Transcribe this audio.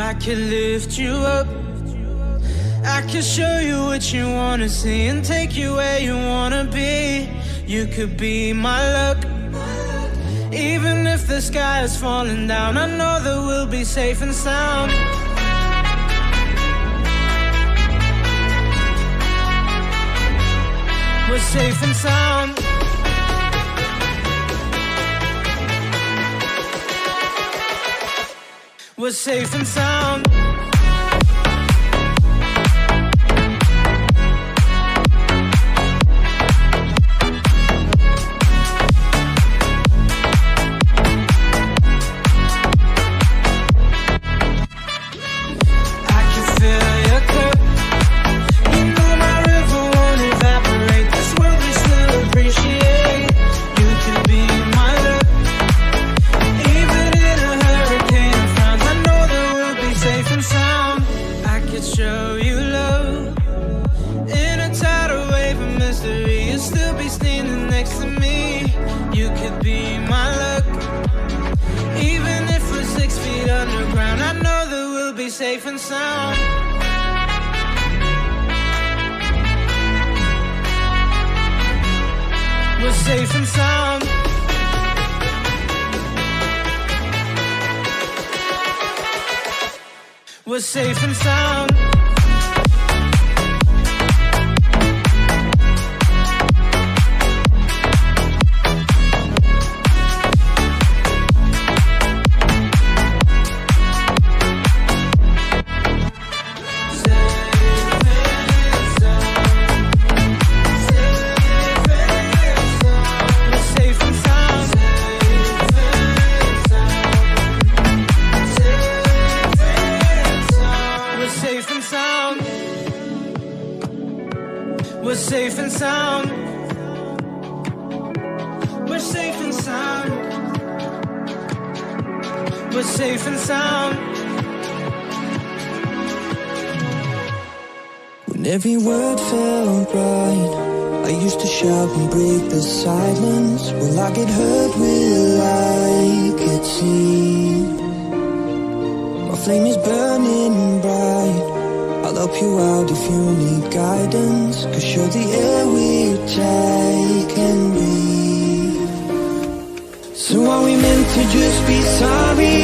I could lift you up. I could show you what you wanna see and take you where you wanna be. You could be my luck. Even if the sky is falling down, I know that we'll be safe and sound. We're safe and sound. We're safe and sound. Show you love in a tidal wave of mystery. You'll still be standing next to me. You could be my luck. Even if we're 6 feet underground, I know that we'll be safe and sound. We're safe and sound. We're safe and sound. We're safe and sound. We're safe and sound. We're safe and sound. When every word felt right, I used to shout and break the silence. Will I get hurt? Will I get seen? My flame is burning bright. I'll help you out if you need guidance, 'cause you're the air which I can breathe. So are we meant to just be sorry?